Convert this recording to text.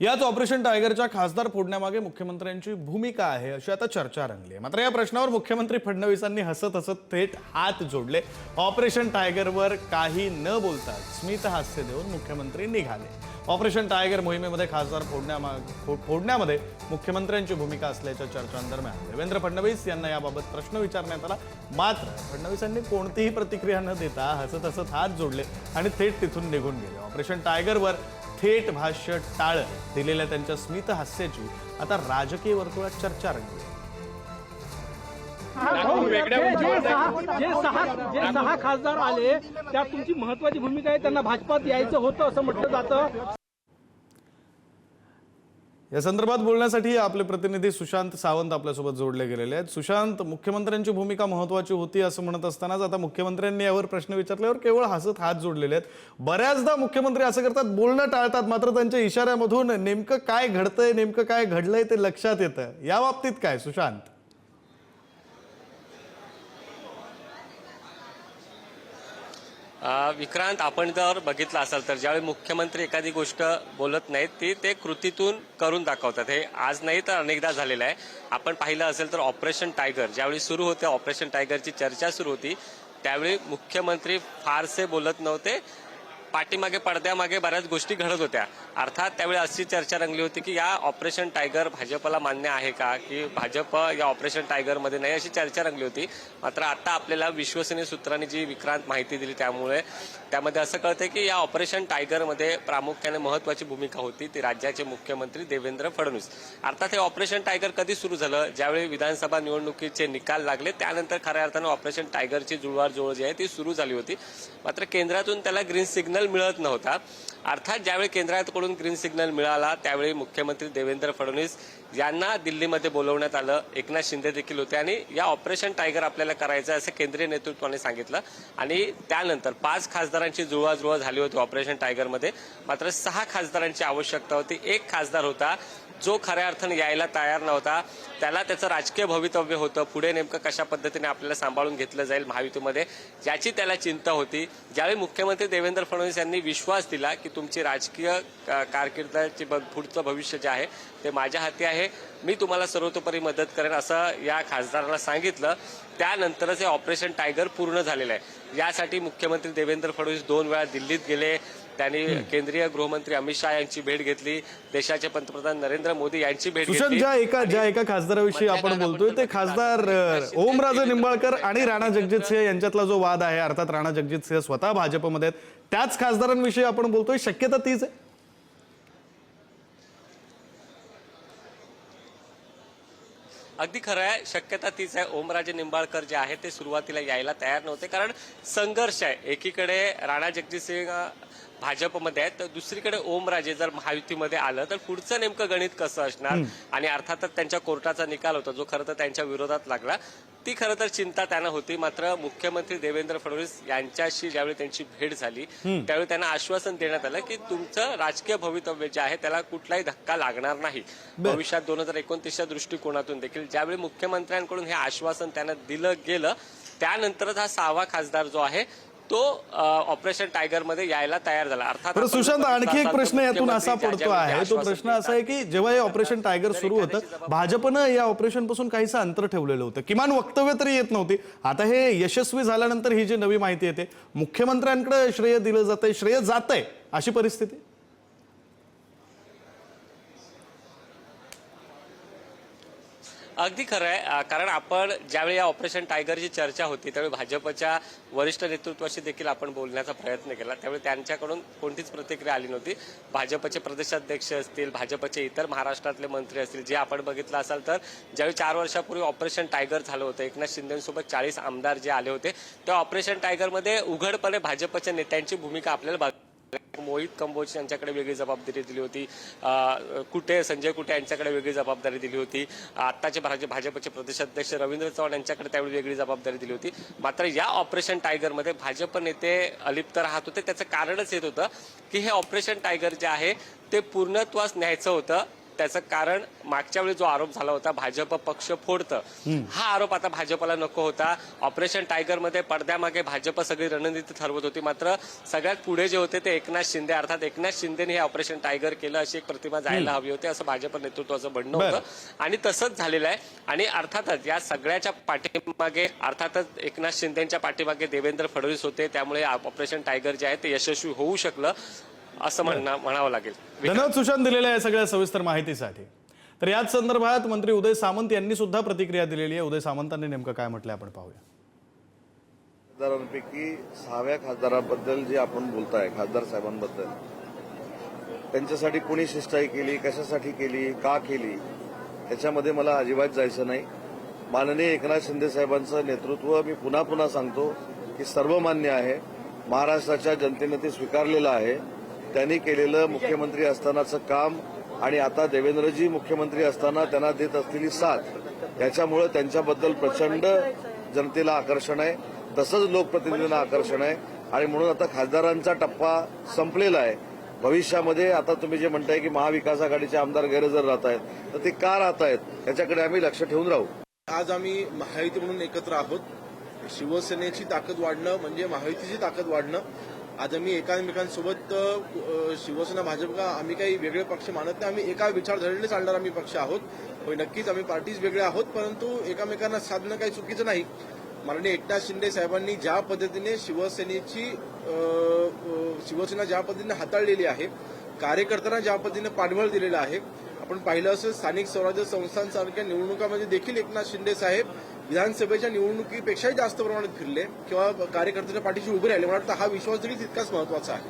याच ऑपरेशन टायगरच्या खासदार फोडण्यामागे मुख्यमंत्र्यांची भूमिका आहे अशी आता चर्चा रंगली आहे। मात्र या प्रश्नावर मुख्यमंत्री फडणवीसांनी हसत हसत थेट हात जोडले। ऑपरेशन टायगरवर काही न बोलता स्मित हास्य देऊन मुख्यमंत्री निघाले। ऑपरेशन टायगर मोहिमेमध्ये खासदार फोडण्यामध्ये मुख्यमंत्र्यांची भूमिका असल्याच्या चर्चांदरम्यान देवेंद्र फडणवीस यांना याबाबत प्रश्न विचारण्यात आला। मात्र फडणवीसांनी कोणतीही प्रतिक्रिया न देता हसत हसत हात जोडले आणि थेट तिथून निघून गेले। ऑपरेशन टायगरवर थेट भाष्य टाळत दिलेल्या त्यांच्या स्मित हास्याची आता राजकीय वर्तुळात चर्चा रंगली। जे सहा खासदार आले त्यात तुमची महत्वाची भूमिका आहे, त्यांना भाजपात यायचं होतं असं म्हटलं जातं। या संदर्भात बोलण्यासाठी आपले प्रतिनिधी सुशांत सावंत आपल्यासोबत जोडले गेलेले आहेत। सुशांत, मुख्यमंत्र्यांची भूमिका महत्त्वाची होती असं म्हणत असतानाच आता मुख्यमंत्र्यांनी यावर प्रश्न विचारल्यावर केवळ हसत हात जोडलेले आहेत। बऱ्याचदा मुख्यमंत्री असं करतात, बोलणं टाळतात, मात्र त्यांच्या इशाऱ्यामधून नेमकं काय घडतंय, नेमकं काय घडलंय ते लक्षात येतं। या बाबतीत काय सुशांत? विक्रांत, आपण जर बघितलं असाल तर ज्यावेळी मुख्यमंत्री एखादी गोष्ट बोलत नाहीत ती ते कृतीतून करून दाखवतात। हे आज नाही तर अनेकदा झालेलं आहे। आपण पाहिलं असेल तर ऑपरेशन टायगर ज्यावेळी सुरू होते, ऑपरेशन टायगरची चर्चा सुरू होती, त्यावेळी मुख्यमंत्री फारसे बोलत नव्हते। पाठीमागे पडद्यामागे बऱ्याच गोष्टी घडत होत्या। अर्थात त्यावेळी अशी चर्चा रंगली होती की या ऑपरेशन टायगर भाजपला मान्य आहे का, की भाजप या ऑपरेशन टायगरमध्ये नाही, अशी चर्चा रंगली होती। मात्र आता आपल्याला विश्वसनीय सूत्रांनी जी विक्रांत माहिती दिली त्यामुळे त्यामध्ये असं कळतंय की या ऑपरेशन टायगरमध्ये प्रामुख्याने महत्वाची भूमिका होती ती राज्याचे मुख्यमंत्री देवेंद्र फडणवीस। अर्थात हे ऑपरेशन टायगर कधी सुरू झालं? ज्यावेळी विधानसभा निवडणुकीचे निकाल लागले त्यानंतर खऱ्या अर्थानं ऑपरेशन टायगरची जुळवाजुळव जी आहे ती सुरू झाली होती। मात्र केंद्रातून त्याला ग्रीन सिग्नल मिळत नव्हता। अर्थात ज्यावेळी केंद्राकडून ग्रीन सिग्नल मिळाला त्यावेळी मुख्यमंत्री देवेंद्र फडणवीस यांना दिल्लीमध्ये बोलवण्यात आलं। एकनाथ शिंदे देखील होते आणि या ऑपरेशन टायगर आपल्याला करायचं असं केंद्रीय नेतृत्वाने सांगितलं आणि त्यानंतर 5 खासदारांची जुळवाजुळव झाली होती ऑपरेशन टायगरमध्ये। मात्र 6 खासदारांची आवश्यकता होती। एक खासदार होता जो खऱ्या अर्थाने यायला तयार नव्हता। त्याला त्याचं राजकीय भवितव्य होतं, पुढे नेमकं कशा पद्धतीने आपल्याला सांभाळून घेतलं जाईल महायुतीमध्ये याची त्याला चिंता होती। ज्यावेळी मुख्यमंत्री देवेंद्र फडणवीस यांनी विश्वास दिला की तुमची राजकीय कारकिर्दीचे पुढचं भविष्य जे आहे ते माझ्या हाती आहे, मी तुम्हाला सर्वतोपरी मदत करेन असं या खासदारांना सांगितलं, त्यानंतरच हे ऑपरेशन टायगर पूर्ण झालेलं आहे। यासाठी मुख्यमंत्री देवेंद्र फडणवीस 2 वेळा दिल्लीत गेले। त्यांनी केंद्रीय गृहमंत्री अमित शहा यांची भेट घेतली, देशाचे पंतप्रधान नरेंद्र मोदी यांची भेट घेतली। ज्या एका खासदाराविषयी आपण बोलतोय ते खासदार ओमराजे निंबाळकर आणि राणा जगजितसिंह यांच्यातला जो वाद आहे, अर्थात राणा जगजितसिंह स्वतः भाजपमध्ये आहेत, त्याच खासदारांविषयी आपण बोलतोय। शक्यता तीच आहे? अगदी खरं आहे, शक्यता तीच आहे। ओमराजे निंबाळकर जे आहे ते सुरुवातीला यायला तयार नव्हते, कारण संघर्ष आहे। एकीकडे राणा जगजितसिंह भाजपमध्ये आहेत तर दुसरीकडे ओमराजे जर महायुतीमध्ये आलं तर पुढचं नेमकं गणित कसं असणार, आणि अर्थातच त्यांच्या कोर्टाचा निकाल होता जो खरं तर त्यांच्या विरोधात लागला, ती खरं तर चिंता त्यांना होती। मात्र मुख्यमंत्री देवेंद्र फडणवीस यांच्याशी ज्यावेळी त्यांची भेट झाली त्यावेळी त्यांना आश्वासन देण्यात आलं की तुमचं राजकीय भवितव्य जे आहे त्याला कुठलाही धक्का लागणार नाही भविष्यात। 2029च्या दृष्टिकोनातून देखील ज्यावेळी मुख्यमंत्र्यांकडून हे आश्वासन त्यांना दिलं गेलं त्यानंतरच हा 6वा खासदार जो आहे तो ऑपरेशन टायगर मध्ये यायला तयार झाला। अर्थात सुशांत, आणखी एक प्रश्न यातून असा पडतो आहे, तो प्रश्न असा आहे की जेव्हा हे ऑपरेशन टायगर सुरू होतं भाजपनं या ऑपरेशन पासून काहीसं अंतर ठेवलेलं होतं, किमान वक्तव्य तरी येत नव्हती। आता हे यशस्वी झाल्यानंतर ही जी नवी माहिती येते मुख्यमंत्र्यांकडे श्रेय दिलं जातंय, श्रेय जातंय, अशी परिस्थिती? अगदी खरं आहे, कारण आपण ज्यावेळी या ऑपरेशन टायगरची चर्चा होती त्यावेळी भाजपच्या वरिष्ठ नेतृत्वाशी देखील आपण बोलण्याचा प्रयत्न केला, त्यावेळी त्यांच्याकडून कोणतीच प्रतिक्रिया आली नव्हती। भाजपचे प्रदेशाध्यक्ष असतील, भाजपचे इतर महाराष्ट्रातले मंत्री असतील, जे आपण बघितलं असाल तर ज्यावेळी 4 वर्षापूर्वी ऑपरेशन टायगर झालं होतं, एकनाथ शिंदेसोबत 40 आमदार जे आले होते, त्या ऑपरेशन टायगरमध्ये उघडपणे भाजपच्या नेत्यांची भूमिका आपल्याला मोहित कंबोज यांच्याकडे वेगळी जबाबदारी दिली होती, संजय कुटे यांच्याकडे वेगळी जबाबदारी दिली होती, आत्ताचे भाजपचे प्रदेशाध्यक्ष रवींद्र चव्हाण यांच्याकडे त्यावेळी वेगळी जबाबदारी दिली होती। मात्र या ऑपरेशन टायगरमध्ये भाजप नेते अलिप्त राहत होते। त्याचं कारणच येत होतं की हे ऑपरेशन टायगर जे आहे ते पूर्णत्वास न्यायचं होतं त्याचं कारण मागच्या वेळी जो आरोप झाला होता भाजप पक्ष फोडतं, हा आरोप आता भाजपला नको होता. ऑपरेशन टायगरमध्ये पडद्यामागे भाजप सगळी रणनीती ठरवत होती, मात्र सगळ्यात पुढे जे होते ते एकनाथ शिंदे, अर्थात एकनाथ शिंदेने हे ऑपरेशन टायगर केलं अशी एक प्रतिमा जायला हवी होती असं भाजप नेतृत्वाचं म्हणणं होतं आणि तसंच झालेलं आहे. आणि अर्थातच या सगळ्याच्या पाठीमागे अर्थातच एकनाथ शिंदेच्या पाठीमागे देवेंद्र फडणवीस होते, त्यामुळे ऑपरेशन टायगर जे आहे ते यशस्वी होऊ शकलं असं म्हणावं लागेल. धन्यवाद सुशांत दिलेल्या या सगळ्या सविस्तर माहितीसाठी. तर याच संदर्भात मंत्री उदय सामंत यांनी सुद्धा प्रतिक्रिया दिलेली आहे. उदय सामंतांनी नेमकं काय म्हटलंय आपण पाहूया. खासदारांपैकी 6व्या खासदाराबद्दल जे आपण बोलताय, खासदार साहेबांबद्दल, त्यांच्यासाठी कोणी शिष्टाई केली, कशासाठी केली, का केली, त्याच्यामध्ये मला अजिबात जायचं नाही. माननीय एकनाथ शिंदे साहेबांचं नेतृत्व मी पुन्हा पुन्हा सांगतो की सर्वमान्य आहे. महाराष्ट्राच्या जनतेने ते स्वीकारलेलं आहे. त्यांनी केलेलं मुख्यमंत्री असतानाचं काम आणि आता देवेंद्रजी मुख्यमंत्री असताना त्यांना देत असलेली साथ, त्याच्यामुळे त्यांच्याबद्दल प्रचंड जनतेला आकर्षण आहे, तसंच लोकप्रतिनिधींना आकर्षण आहे. आणि म्हणून आता खासदारांचा टप्पा संपलेला आहे. भविष्यामध्ये आता तुम्ही जे म्हणताय की महाविकास आघाडीचे आमदार गैरहजर राहत आहेत, तर ते का राहत आहेत याच्याकडे आम्ही लक्ष ठेवून राहू. आज आम्ही महायुती म्हणून एकत्र आहोत. शिवसेनेची ताकद वाढणं म्हणजे महायुतीची ताकद वाढणं. आज आम्ही एकमेकांसोबत शिवसेना भाजप का आम्ही काही वेगळे पक्ष मानत नाही. आम्ही एका विचारधारेने चालणार आम्ही पक्ष आहोत. होय, नक्कीच आम्ही पार्टीज वेगळे आहोत, परंतु एकमेकांना साधणं काही चुकीचं नाही. माननीय एकनाथ शिंदे साहेबांनी ज्या पद्धतीने शिवसेना ज्या पद्धतीने हाताळलेली आहे, कार्यकर्त्यांना ज्या पद्धतीने पाठबळ दिलेलं आहे, आपण पाहिलं असेल स्थानिक स्वराज्य संस्थांसारख्या निवडणुकांमध्ये देखील एकनाथ शिंदे साहेब विधानसभेच्या निवडणुकीपेक्षाही जास्त प्रमाणात फिरले किंवा कार्यकर्त्यांच्या पाठीशी उभे राहिले. मला वाटतं हा विश्वास देखील तितकाच महत्वाचा आहे.